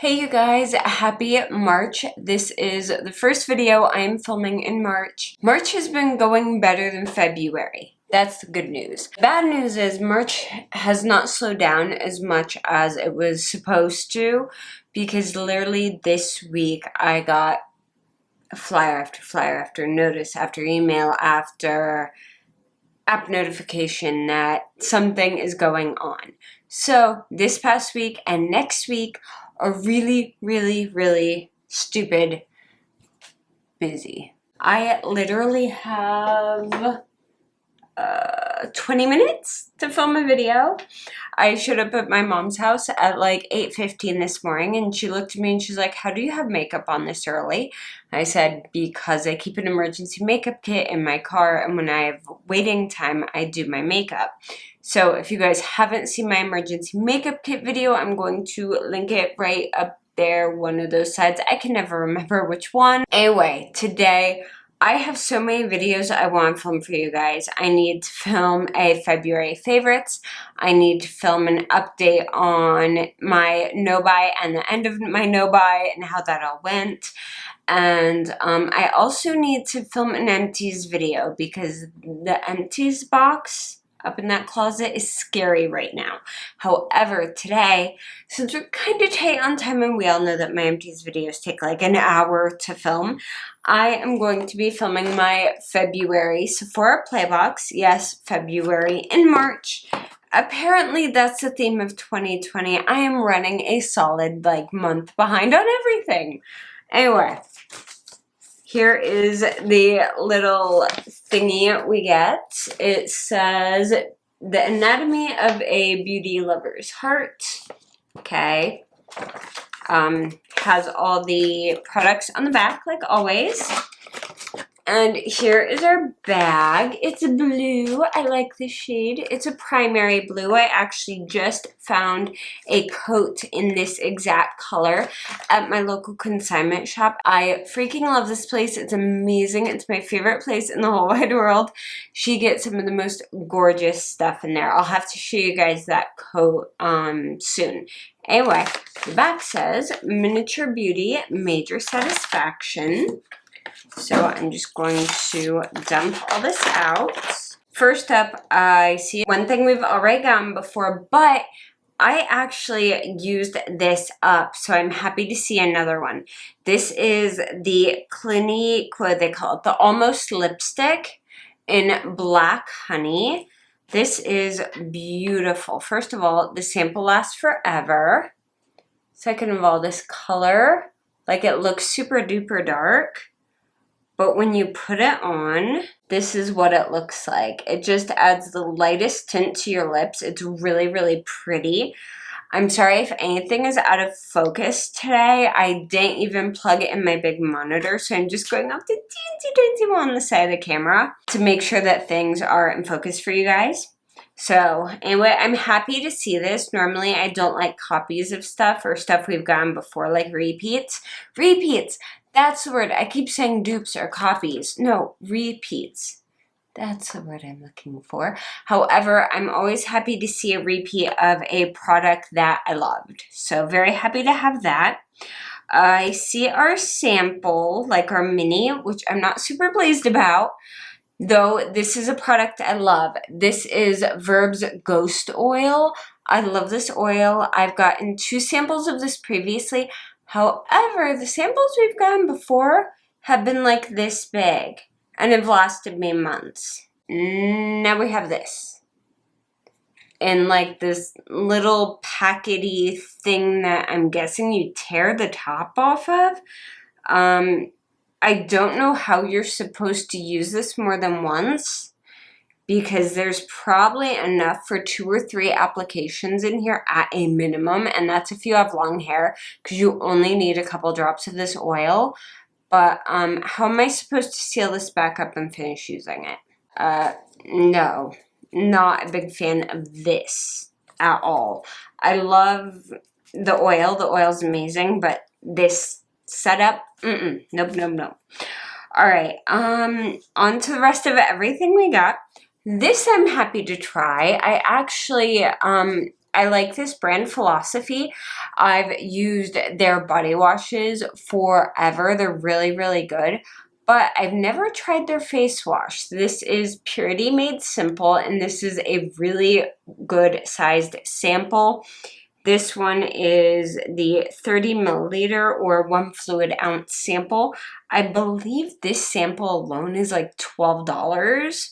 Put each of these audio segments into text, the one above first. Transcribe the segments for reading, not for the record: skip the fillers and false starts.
Hey you guys, happy March. This is the first video I'm filming in March. March has been going better than February. That's the good news. Bad news is March has not slowed down as much as it was supposed to, because literally this week I got flyer after notice after email after app notification that something is going on. So this past week and next week are really stupid busy. I literally have 20 minutes to film a video. I showed up at my mom's house at like 8:15 this morning, and she looked at me and she's like, "How do you have makeup on this early?" I said, "Because I keep an emergency makeup kit in my car, and when I have waiting time, I do my makeup." So if you guys haven't seen my emergency makeup kit video, I'm going to link it right up there, one of those sides. I can never remember which one. Anyway, today I have so many videos I want to film for you guys. I need to film a February favorites. I need to film an update on my no-buy and the end of my no-buy and how that all went. And I also need to film an empties video because the empties box up in that closet is scary right now. However, today, since we're kind of tight on time and we all know that my empties videos take like an hour to film, I am going to be filming my February Sephora Playbox. Yes, February and March. Apparently, that's the theme of 2020. I am running a solid like month behind on everything. Anyway, here is the little thingy we get. It says, "The Anatomy of a Beauty Lover's Heart." Okay. Has all the products on the back, like always. And here is our bag. It's blue. I like the shade. It's a primary blue. I actually just found a coat in this exact color at my local consignment shop. I freaking love this place. It's amazing. It's my favorite place in the whole wide world. She gets some of the most gorgeous stuff in there. I'll have to show you guys that coat soon. Anyway, the back says, "Miniature Beauty, Major Satisfaction." So I'm just going to dump all this out. First up, I see one thing we've already gotten before, but I actually used this up, so I'm happy to see another one. This is the Clinique, what do they call it? The Almost Lipstick in Black Honey. This is beautiful. First of all, the sample lasts forever. Second of all, this color, like it looks super duper dark. But when you put it on, this is what it looks like. It just adds the lightest tint to your lips. It's really pretty. I'm sorry if anything is out of focus today. I didn't even plug it in my big monitor, so I'm just going off the teensy one on the side of the camera to make sure that things are in focus for you guys. So anyway, I'm happy to see this. Normally I don't like copies of stuff or stuff we've gotten before, like repeats. Repeats! That's the word. I keep saying dupes or copies. No, repeats. That's the word I'm looking for. However, I'm always happy to see a repeat of a product that I loved. So very happy to have that. I see our sample, like our mini, which I'm not super pleased about, though this is a product I love. This is Verb's Ghost Oil. I love this oil. I've gotten 2 samples of this previously. However, the samples we've gotten before have been like this big and have lasted me months. Now we have this in like this little packety thing that I'm guessing you tear the top off of. I don't know how you're supposed to use this more than once, because there's probably enough for 2 or 3 applications in here at a minimum, and that's if you have long hair, because you only need a couple drops of this oil. But how am I supposed to seal this back up and finish using it? No, not a big fan of this at all. I love the oil. The oil's amazing, but this setup, nope. All right, on to the rest of everything we got. This I'm happy to try. I actually I like this brand, Philosophy. I've used their body washes forever. They're really, really good. But I've never tried their face wash. This is Purity Made Simple, and this is a really good sized sample. This one is the 30 milliliter or 1 fluid ounce sample. I believe this sample alone is like $12.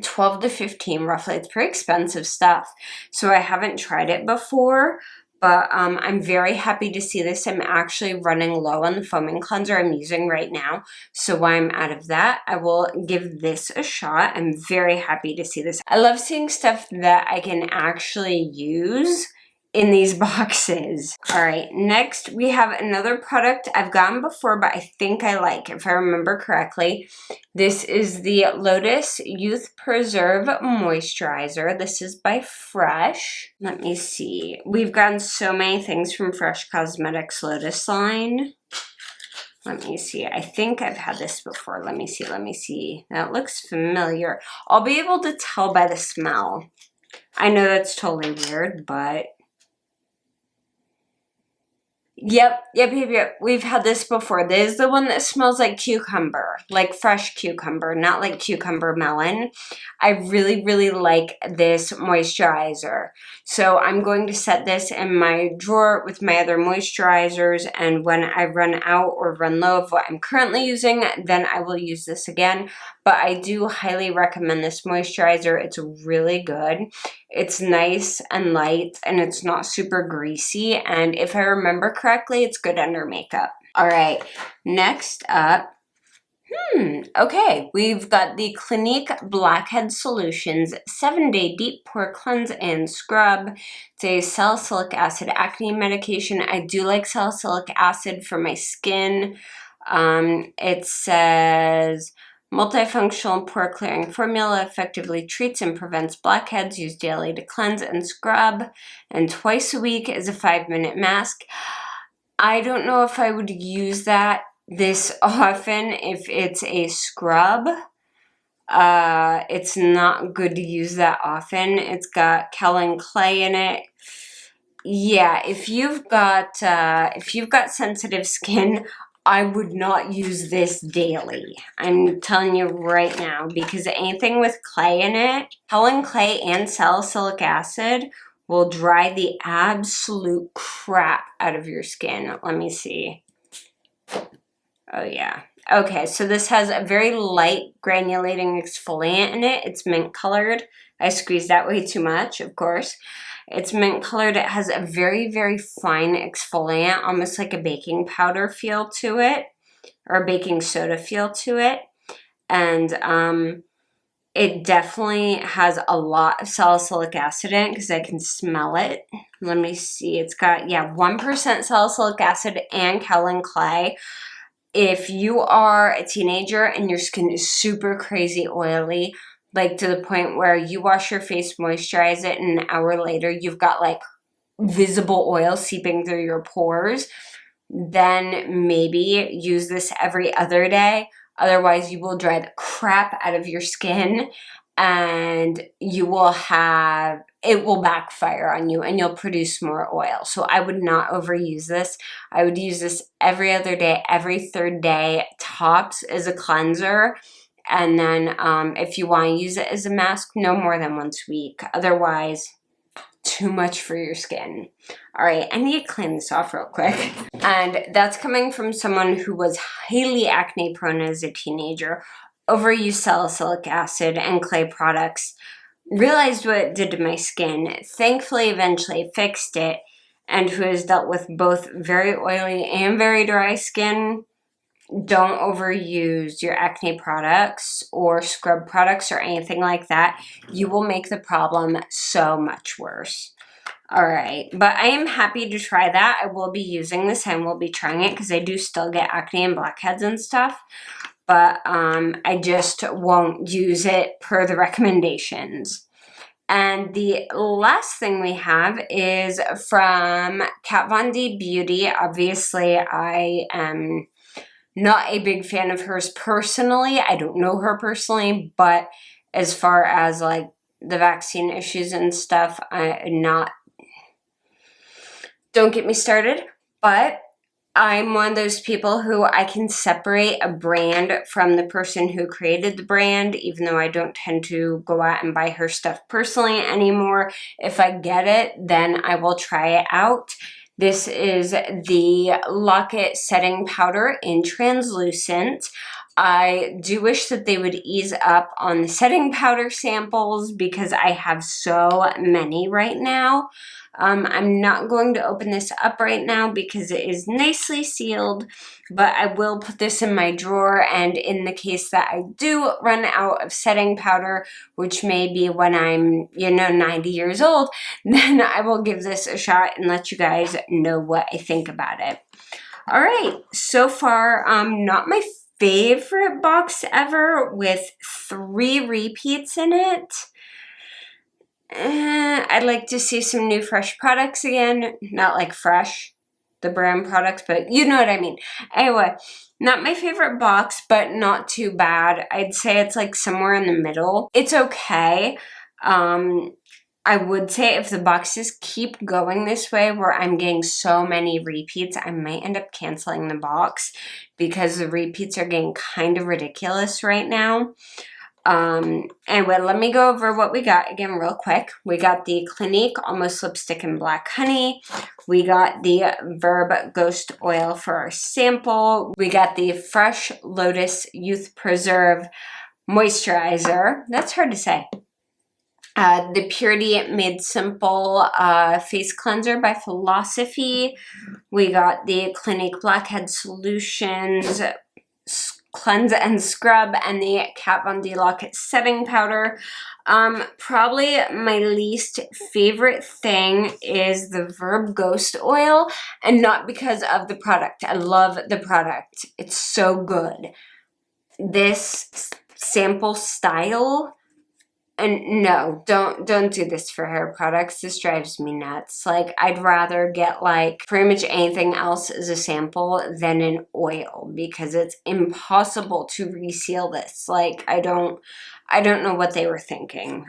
12 to 15 roughly. It's pretty expensive stuff. So I haven't tried it before, but I'm very happy to see this. I'm actually running low on the foaming cleanser I'm using right now. So while I'm out of that, I will give this a shot. I'm very happy to see this. I love seeing stuff that I can actually use in these boxes. All right, next we have another product I've gotten before, but I think I like, if I remember correctly. This is the Lotus Youth Preserve Moisturizer. This is by Fresh. Let me see. We've gotten so many things from Fresh Cosmetics Lotus line. Let me see. I think I've had this before. Let me see. That looks familiar. I'll be able to tell by the smell. I know that's totally weird, but Yep. We've had this before. This is the one that smells like cucumber, like fresh cucumber, not like cucumber melon. I really, really like this moisturizer. So I'm going to set this in my drawer with my other moisturizers, and when I run out or run low of what I'm currently using, then I will use this again. But I do highly recommend this moisturizer. It's really good. It's nice and light, and it's not super greasy, and if I remember correctly, it's good under makeup. All right, next up, okay, we've got the Clinique Blackhead Solutions 7-Day Deep Pore Cleanse and Scrub. It's a salicylic acid acne medication. I do like salicylic acid for my skin. It says multifunctional pore clearing formula effectively treats and prevents blackheads. Used daily to cleanse and scrub, and twice a week is a 5-minute mask. I don't know if I would use that this often if it's a scrub. It's not good to use that often. It's got kaolin clay in it. Yeah, if you've got sensitive skin, I would not use this daily. I'm telling you right now, because anything with clay in it, kaolin clay and salicylic acid will dry the absolute crap out of your skin. Let me see. Oh yeah. Okay, so this has a very light granulating exfoliant in it. It's mint colored. I squeezed that way too much, of course. It's mint colored. It has a very, very fine exfoliant, almost like a baking powder feel to it, or a baking soda feel to it. And it definitely has a lot of salicylic acid in it because I can smell it. Let me see. It's got, yeah, 1% salicylic acid and kaolin clay. If you are a teenager and your skin is super crazy oily, like to the point where you wash your face, moisturize it, and an hour later you've got like visible oil seeping through your pores, then maybe use this every other day. Otherwise, you will dry the crap out of your skin, and it will backfire on you, and you'll produce more oil. So I would not overuse this. I would use this every other day, every third day, tops as a cleanser. And then if you want to use it as a mask, no more than once a week. Otherwise, too much for your skin. All right, I need to clean this off real quick. And that's coming from someone who was highly acne prone as a teenager, overused salicylic acid and clay products, realized what it did to my skin, thankfully eventually fixed it, and who has dealt with both very oily and very dry skin. Don't overuse your acne products or scrub products or anything like that. You will make the problem so much worse. All right, but I am happy to try that. I will be using this and will be trying it because I do still get acne and blackheads and stuff, but I just won't use it per the recommendations. And the last thing we have is from Kat Von D Beauty. Obviously, I am not a big fan of hers personally. I don't know her personally, but as far as like the vaccine issues and stuff, don't get me started, but I'm one of those people who I can separate a brand from the person who created the brand, even though I don't tend to go out and buy her stuff personally anymore. If I get it, then I will try it out. This is the Locket setting powder in translucent. I do wish that they would ease up on the setting powder samples because I have so many right now. I'm not going to open this up right now because it is nicely sealed, but I will put this in my drawer, and in the case that I do run out of setting powder, which may be when I'm, 90 years old, then I will give this a shot and let you guys know what I think about it. All right, so far, not my favorite box ever with 3 repeats in it. I'd like to see some new fresh products again. Not like fresh, the brand products, but you know what I mean. Anyway, not my favorite box, but not too bad. I'd say it's like somewhere in the middle. It's okay. I would say if the boxes keep going this way where I'm getting so many repeats, I might end up canceling the box because the repeats are getting kind of ridiculous right now. Anyway, let me go over what we got again real quick. We got the Clinique Almost Lipstick in Black Honey. We got the Verb Ghost Oil for our sample. We got the Fresh Lotus Youth Preserve Moisturizer. That's hard to say. The Purity Made Simple Face Cleanser by Philosophy. We got the Clinique Blackhead Solutions Cleanse and Scrub, and the Kat Von D Locket Setting Powder. Probably my least favorite thing is the Verb Ghost Oil, and not because of the product. I love the product. It's so good. This sample style, and no, don't do this for hair products. This drives me nuts. Like, I'd rather get like pretty much anything else as a sample than an oil because it's impossible to reseal this. Like, I don't know what they were thinking.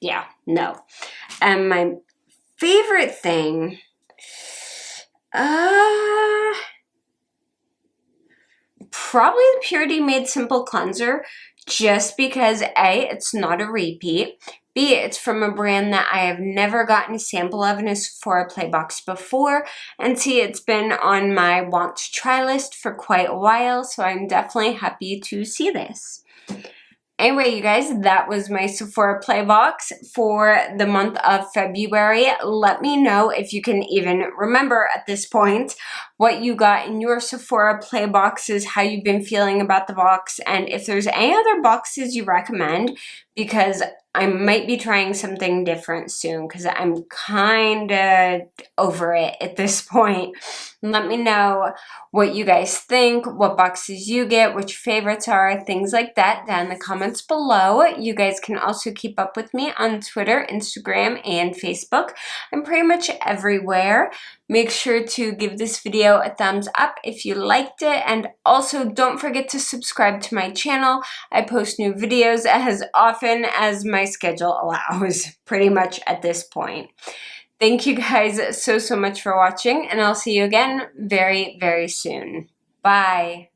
Yeah, no. And my favorite thing, probably the Purity Made Simple Cleanser, just because A, it's not a repeat, B, it's from a brand that I have never gotten a sample of in a Sephora Play box before, and C, it's been on my want to try list for quite a while, so I'm definitely happy to see this. Anyway, you guys, that was my Sephora Play box for the month of February. Let me know if you can even remember at this point what you got in your Sephora Play boxes, how you've been feeling about the box, and if there's any other boxes you recommend, because I might be trying something different soon because I'm kind of over it at this point. Let me know what you guys think, what boxes you get, which favorites are, things like that down in the comments below. You guys can also keep up with me on Twitter, Instagram, and Facebook. I'm pretty much everywhere. Make sure to give this video a thumbs up if you liked it, and also don't forget to subscribe to my channel. I post new videos as often as my schedule allows, pretty much at this point. Thank you guys so much for watching, and I'll see you again very, very soon. Bye!